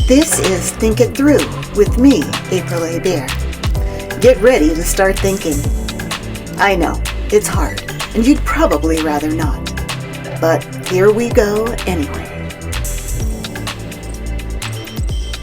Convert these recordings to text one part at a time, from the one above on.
This is Think It Through with me, April A. Bear. Get ready to start thinking. I know, it's hard, and you'd probably rather not. But here we go anyway.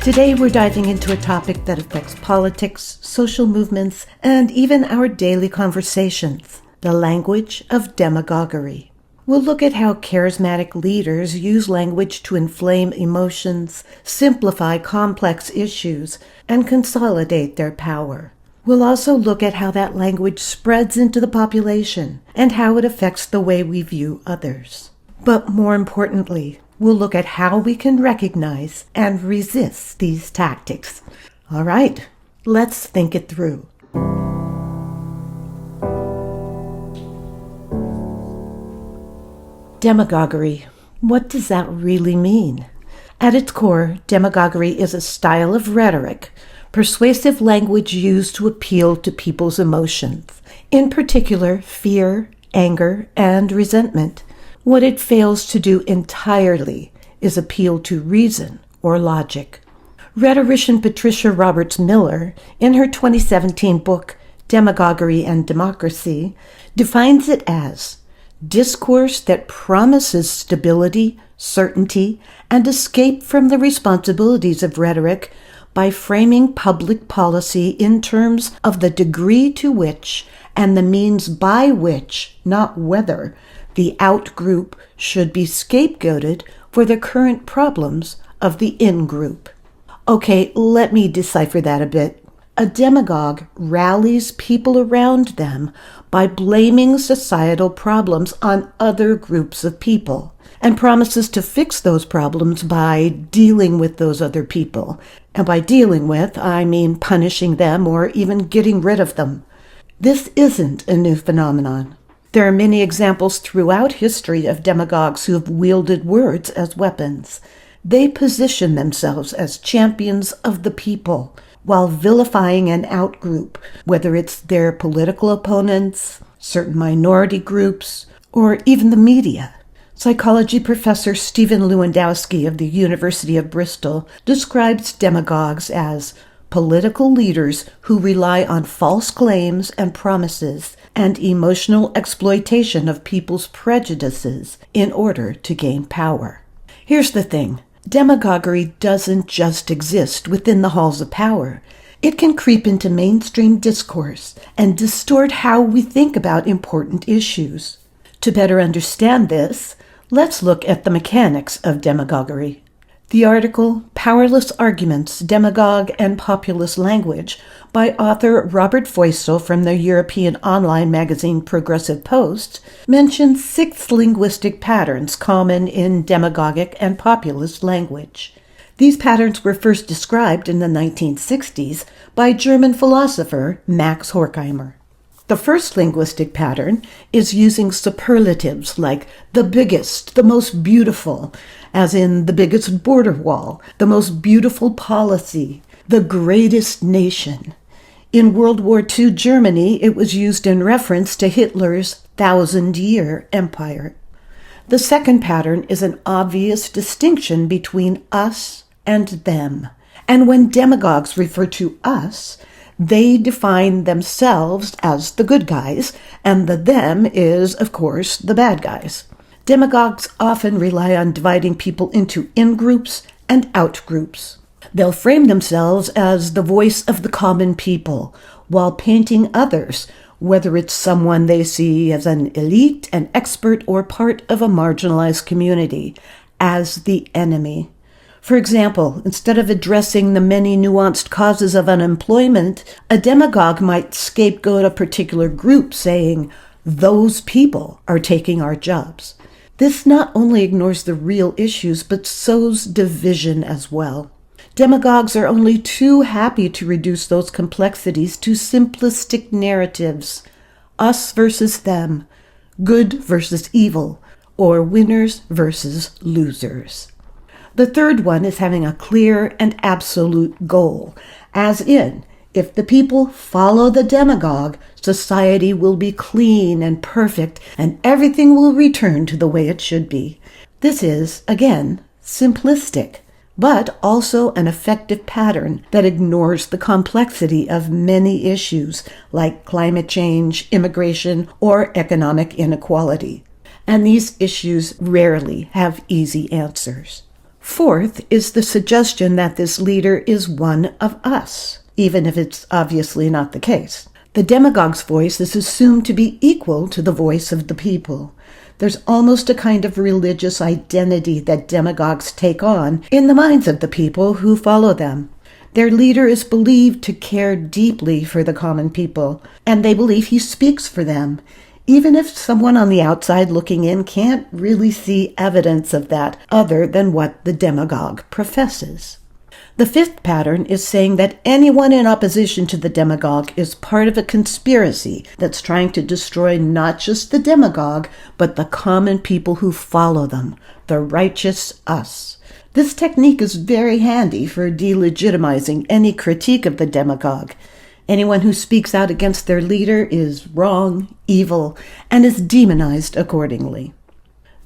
Today we're diving into a topic that affects politics, social movements, and even our daily conversations, the language of demagoguery. We'll look at how charismatic leaders use language to inflame emotions, simplify complex issues, and consolidate their power. We'll also look at how that language spreads into the population and how it affects the way we view others. But more importantly, we'll look at how we can recognize and resist these tactics. All right, let's think it through. Demagoguery. What does that really mean? At its core, demagoguery is a style of rhetoric, persuasive language used to appeal to people's emotions, in particular fear, anger, and resentment. What it fails to do entirely is appeal to reason or logic. Rhetorician Patricia Roberts Miller, in her 2017 book, Demagoguery and Democracy, defines it as discourse that promises stability, certainty, and escape from the responsibilities of rhetoric by framing public policy in terms of the degree to which and the means by which, not whether, the out-group should be scapegoated for the current problems of the in-group. Okay, let me decipher that a bit. A demagogue rallies people around them by blaming societal problems on other groups of people and promises to fix those problems by dealing with those other people. And by dealing with, I mean punishing them or even getting rid of them. This isn't a new phenomenon. There are many examples throughout history of demagogues who have wielded words as weapons. They position themselves as champions of the people, while vilifying an out-group, whether it's their political opponents, certain minority groups, or even the media. Psychology professor Stephen Lewandowski of the University of Bristol describes demagogues as political leaders who rely on false claims and promises and emotional exploitation of people's prejudices in order to gain power. Here's the thing. Demagoguery doesn't just exist within the halls of power. It can creep into mainstream discourse and distort how we think about important issues. To better understand this, let's look at the mechanics of demagoguery. The article, Powerless Arguments, Demagogue and Populist Language, by author Robert Feustel from the European online magazine Progressive Post, mentions 6 linguistic patterns common in demagogic and populist language. These patterns were first described in the 1960s by German philosopher Max Horkheimer. The first linguistic pattern is using superlatives like the biggest, the most beautiful, as in the biggest border wall, the most beautiful policy, the greatest nation. In World War II Germany, it was used in reference to Hitler's 1,000-year empire. The second pattern is an obvious distinction between us and them. And when demagogues refer to us, they define themselves as the good guys, and the them is, of course, the bad guys. Demagogues often rely on dividing people into in-groups and out-groups. They'll frame themselves as the voice of the common people, while painting others, whether it's someone they see as an elite, an expert, or part of a marginalized community, as the enemy. For example, instead of addressing the many nuanced causes of unemployment, a demagogue might scapegoat a particular group, saying, "Those people are taking our jobs." This not only ignores the real issues, but sows division as well. Demagogues are only too happy to reduce those complexities to simplistic narratives. Us versus them, good versus evil, or winners versus losers. The third one is having a clear and absolute goal, as in, if the people follow the demagogue, society will be clean and perfect, and everything will return to the way it should be. This is, again, simplistic. but also an effective pattern that ignores the complexity of many issues like climate change, immigration, or economic inequality. And these issues rarely have easy answers. Fourth is the suggestion that this leader is one of us, even if it's obviously not the case. The demagogue's voice is assumed to be equal to the voice of the people. There's almost a kind of religious identity that demagogues take on in the minds of the people who follow them. Their leader is believed to care deeply for the common people, and they believe he speaks for them, even if someone on the outside looking in can't really see evidence of that other than what the demagogue professes. The fifth pattern is saying that anyone in opposition to the demagogue is part of a conspiracy that's trying to destroy not just the demagogue, but the common people who follow them, the righteous us. This technique is very handy for delegitimizing any critique of the demagogue. Anyone who speaks out against their leader is wrong, evil, and is demonized accordingly.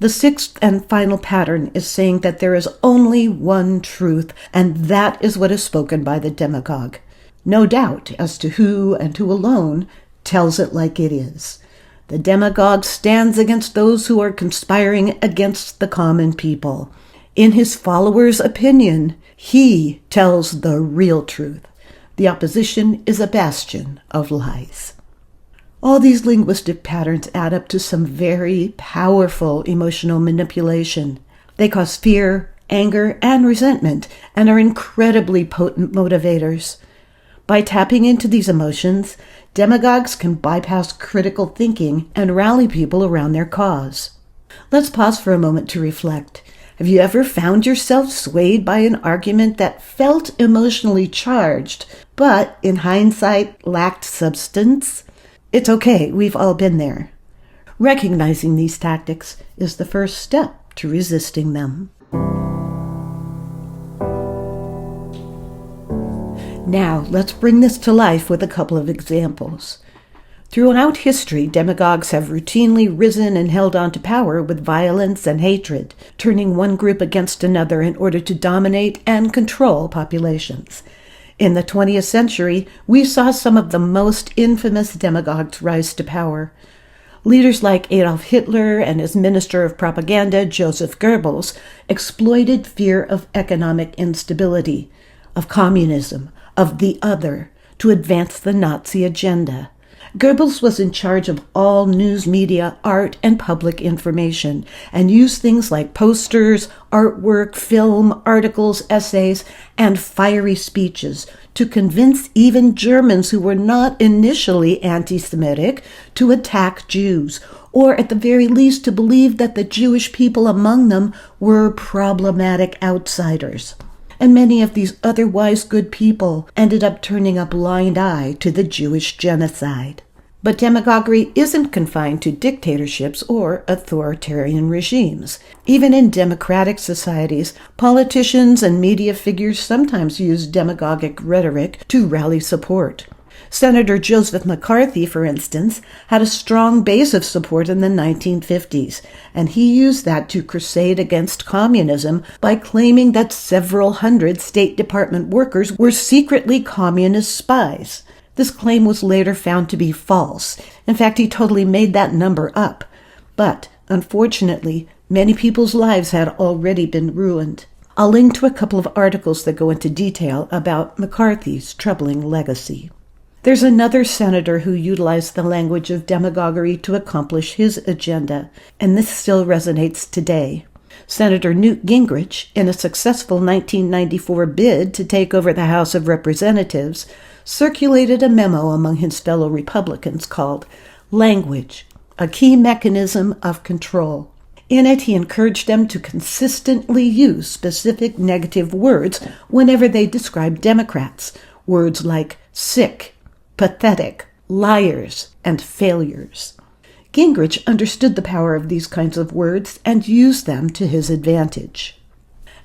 The sixth and final pattern is saying that there is only one truth, and that is what is spoken by the demagogue. No doubt as to who and who alone tells it like it is. The demagogue stands against those who are conspiring against the common people. In his followers' opinion, he tells the real truth. The opposition is a bastion of lies. All these linguistic patterns add up to some very powerful emotional manipulation. They cause fear, anger, and resentment, and are incredibly potent motivators. By tapping into these emotions, demagogues can bypass critical thinking and rally people around their cause. Let's pause for a moment to reflect. Have you ever found yourself swayed by an argument that felt emotionally charged, but in hindsight lacked substance? It's okay, we've all been there. Recognizing these tactics is the first step to resisting them. Now, let's bring this to life with a couple of examples. Throughout history, demagogues have routinely risen and held on to power with violence and hatred, turning one group against another in order to dominate and control populations. In the 20th century, we saw some of the most infamous demagogues rise to power. Leaders like Adolf Hitler and his Minister of Propaganda, Joseph Goebbels, exploited fear of economic instability, of communism, of the other, to advance the Nazi agenda. Goebbels was in charge of all news media, art, and public information, and used things like posters, artwork, film, articles, essays, and fiery speeches to convince even Germans who were not initially anti-Semitic to attack Jews, or at the very least to believe that the Jewish people among them were problematic outsiders. And many of these otherwise good people ended up turning a blind eye to the Jewish genocide. But demagoguery isn't confined to dictatorships or authoritarian regimes. Even in democratic societies, politicians and media figures sometimes use demagogic rhetoric to rally support. Senator Joseph McCarthy, for instance, had a strong base of support in the 1950s, and he used that to crusade against communism by claiming that several hundred State Department workers were secretly communist spies. This claim was later found to be false. In fact, he totally made that number up. But, unfortunately, many people's lives had already been ruined. I'll link to a couple of articles that go into detail about McCarthy's troubling legacy. There's another senator who utilized the language of demagoguery to accomplish his agenda, and this still resonates today. Senator Newt Gingrich, in a successful 1994 bid to take over the House of Representatives, circulated a memo among his fellow Republicans called Language, a Key Mechanism of Control. In it, he encouraged them to consistently use specific negative words whenever they described Democrats, words like sick, pathetic, liars, and failures. Gingrich understood the power of these kinds of words and used them to his advantage.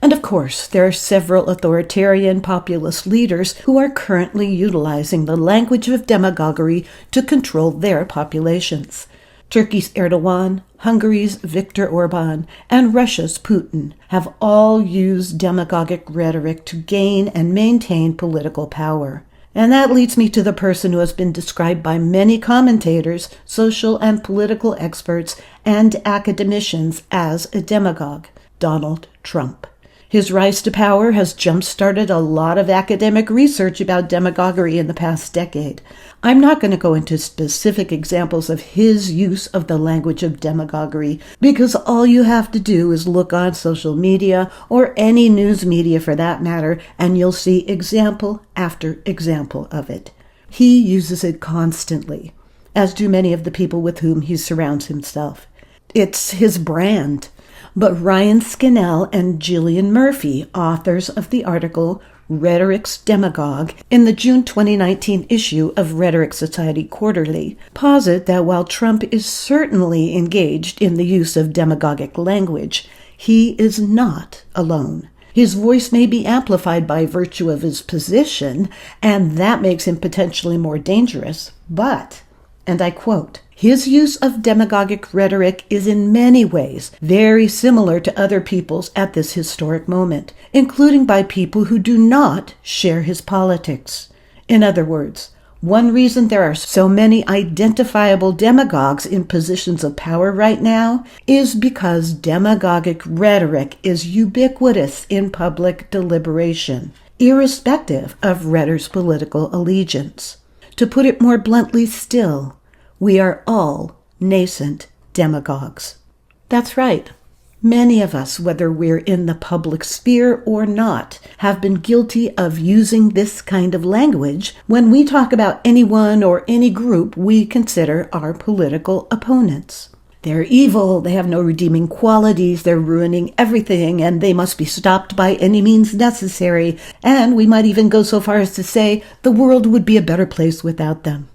And of course, there are several authoritarian populist leaders who are currently utilizing the language of demagoguery to control their populations. Turkey's Erdogan, Hungary's Viktor Orban, and Russia's Putin have all used demagogic rhetoric to gain and maintain political power. And that leads me to the person who has been described by many commentators, social and political experts, and academicians as a demagogue, Donald Trump. His rise to power has jump-started a lot of academic research about demagoguery in the past decade. I'm not going to go into specific examples of his use of the language of demagoguery, because all you have to do is look on social media, or any news media for that matter, and you'll see example after example of it. He uses it constantly, as do many of the people with whom he surrounds himself. It's his brand. But Ryan Skinnell and Gillian Murphy, authors of the article Rhetoric's Demagogue in the June 2019 issue of Rhetoric Society Quarterly, posit that while Trump is certainly engaged in the use of demagogic language, he is not alone. His voice may be amplified by virtue of his position, and that makes him potentially more dangerous, but, and I quote, his use of demagogic rhetoric is in many ways very similar to other people's at this historic moment, including by people who do not share his politics. In other words, one reason there are so many identifiable demagogues in positions of power right now is because demagogic rhetoric is ubiquitous in public deliberation, irrespective of rhetoric's political allegiance. To put it more bluntly still, we are all nascent demagogues. That's right. Many of us, whether we're in the public sphere or not, have been guilty of using this kind of language when we talk about anyone or any group we consider our political opponents. They're evil, they have no redeeming qualities, they're ruining everything, and they must be stopped by any means necessary, and we might even go so far as to say the world would be a better place without them.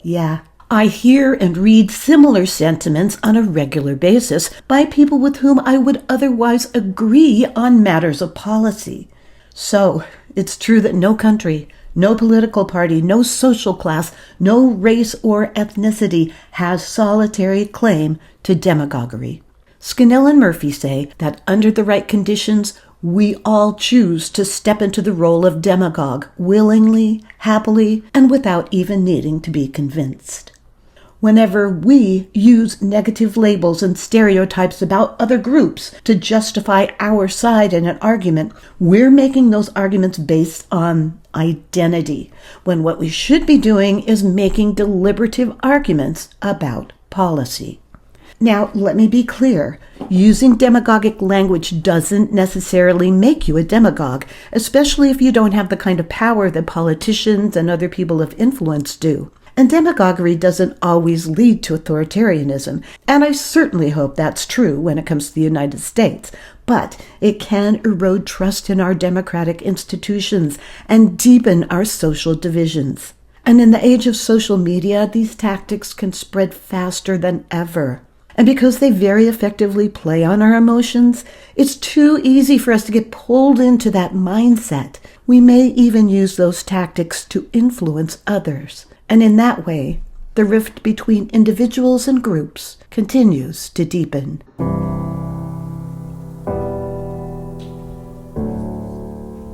Yeah. I hear and read similar sentiments on a regular basis by people with whom I would otherwise agree on matters of policy. So, it's true that no country, no political party, no social class, no race or ethnicity has solitary claim to demagoguery. Skinnell and Murphy say that under the right conditions, we all choose to step into the role of demagogue willingly, happily, and without even needing to be convinced. Whenever we use negative labels and stereotypes about other groups to justify our side in an argument, we're making those arguments based on identity, when what we should be doing is making deliberative arguments about policy. Now, let me be clear. Using demagogic language doesn't necessarily make you a demagogue, especially if you don't have the kind of power that politicians and other people of influence do. And demagoguery doesn't always lead to authoritarianism, and I certainly hope that's true when it comes to the United States. But it can erode trust in our democratic institutions and deepen our social divisions. And in the age of social media, these tactics can spread faster than ever. And because they very effectively play on our emotions, it's too easy for us to get pulled into that mindset. We may even use those tactics to influence others. And in that way, the rift between individuals and groups continues to deepen.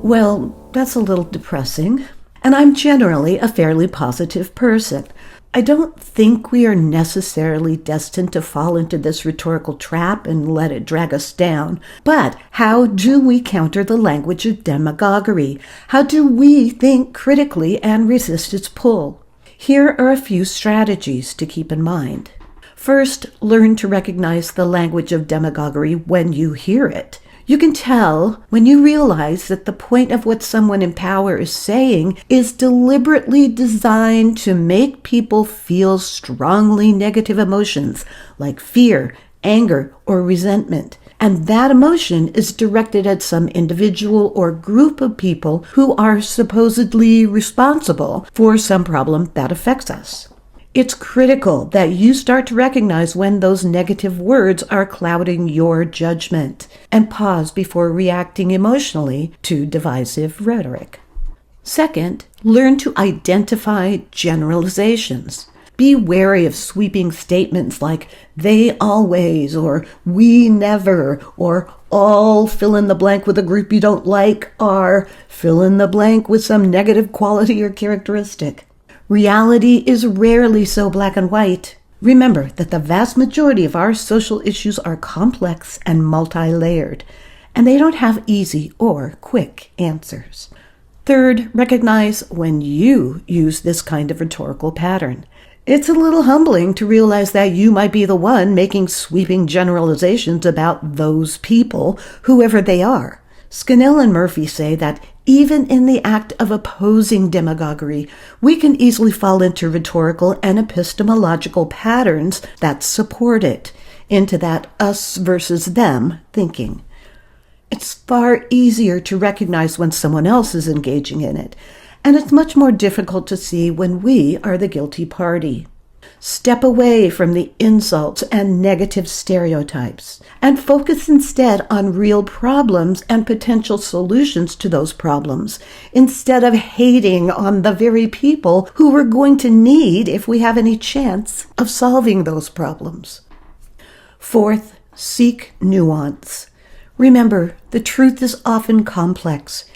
Well, that's a little depressing. And I'm generally a fairly positive person. I don't think we are necessarily destined to fall into this rhetorical trap and let it drag us down. But how do we counter the language of demagoguery? How do we think critically and resist its pull? Here are a few strategies to keep in mind. First, learn to recognize the language of demagoguery when you hear it. You can tell when you realize that the point of what someone in power is saying is deliberately designed to make people feel strongly negative emotions like fear, anger, or resentment. And that emotion is directed at some individual or group of people who are supposedly responsible for some problem that affects us. It's critical that you start to recognize when those negative words are clouding your judgment and pause before reacting emotionally to divisive rhetoric. Second, learn to identify generalizations. Be wary of sweeping statements like they always, or we never, or all fill in the blank with a group you don't like, or fill in the blank with some negative quality or characteristic. Reality is rarely so black and white. Remember that the vast majority of our social issues are complex and multi-layered, and they don't have easy or quick answers. Third, recognize when you use this kind of rhetorical pattern. It's a little humbling to realize that you might be the one making sweeping generalizations about those people, whoever they are. Scannell and Murphy say that even in the act of opposing demagoguery, we can easily fall into rhetorical and epistemological patterns that support it, into that us versus them thinking. It's far easier to recognize when someone else is engaging in it, and it's much more difficult to see when we are the guilty party. Step away from the insults and negative stereotypes, and focus instead on real problems and potential solutions to those problems, instead of hating on the very people who we're going to need if we have any chance of solving those problems. Fourth, seek nuance. Remember, the truth is often complex.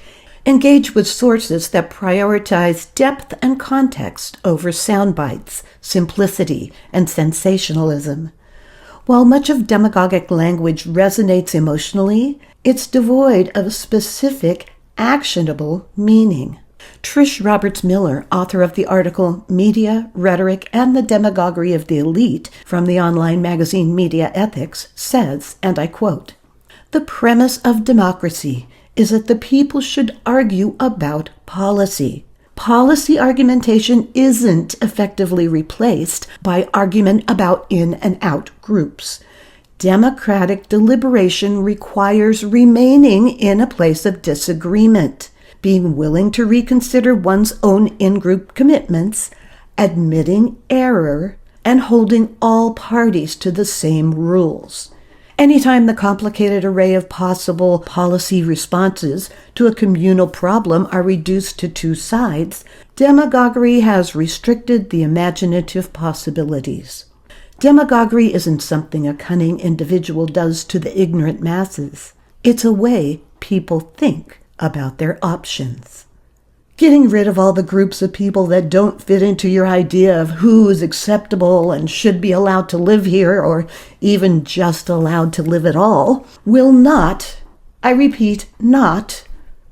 Engage with sources that prioritize depth and context over sound bites, simplicity, and sensationalism. While much of demagogic language resonates emotionally, it's devoid of specific, actionable meaning. Trish Roberts Miller, author of the article Media, Rhetoric, and the Demagoguery of the Elite from the online magazine Media Ethics, says, and I quote, "The premise of democracy is that the people should argue about policy. Policy argumentation isn't effectively replaced by argument about in and out groups. Democratic deliberation requires remaining in a place of disagreement, being willing to reconsider one's own in-group commitments, admitting error, and holding all parties to the same rules. Anytime the complicated array of possible policy responses to a communal problem are reduced to two sides, demagoguery has restricted the imaginative possibilities. Demagoguery isn't something a cunning individual does to the ignorant masses. It's a way people think about their options. Getting rid of all the groups of people that don't fit into your idea of who is acceptable and should be allowed to live here, or even just allowed to live at all, will not, I repeat, not,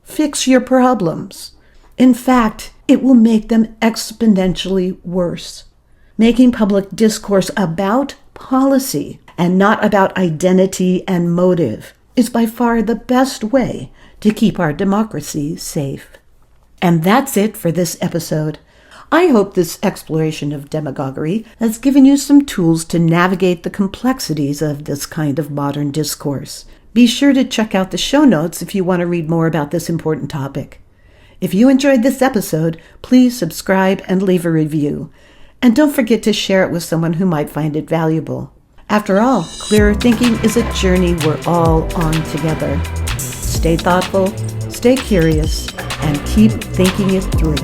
fix your problems. In fact, it will make them exponentially worse. Making public discourse about policy and not about identity and motive is by far the best way to keep our democracy safe. And that's it for this episode. I hope this exploration of demagoguery has given you some tools to navigate the complexities of this kind of modern discourse. Be sure to check out the show notes if you want to read more about this important topic. If you enjoyed this episode, please subscribe and leave a review. And don't forget to share it with someone who might find it valuable. After all, clearer thinking is a journey we're all on together. Stay thoughtful, stay curious, and keep thinking it through.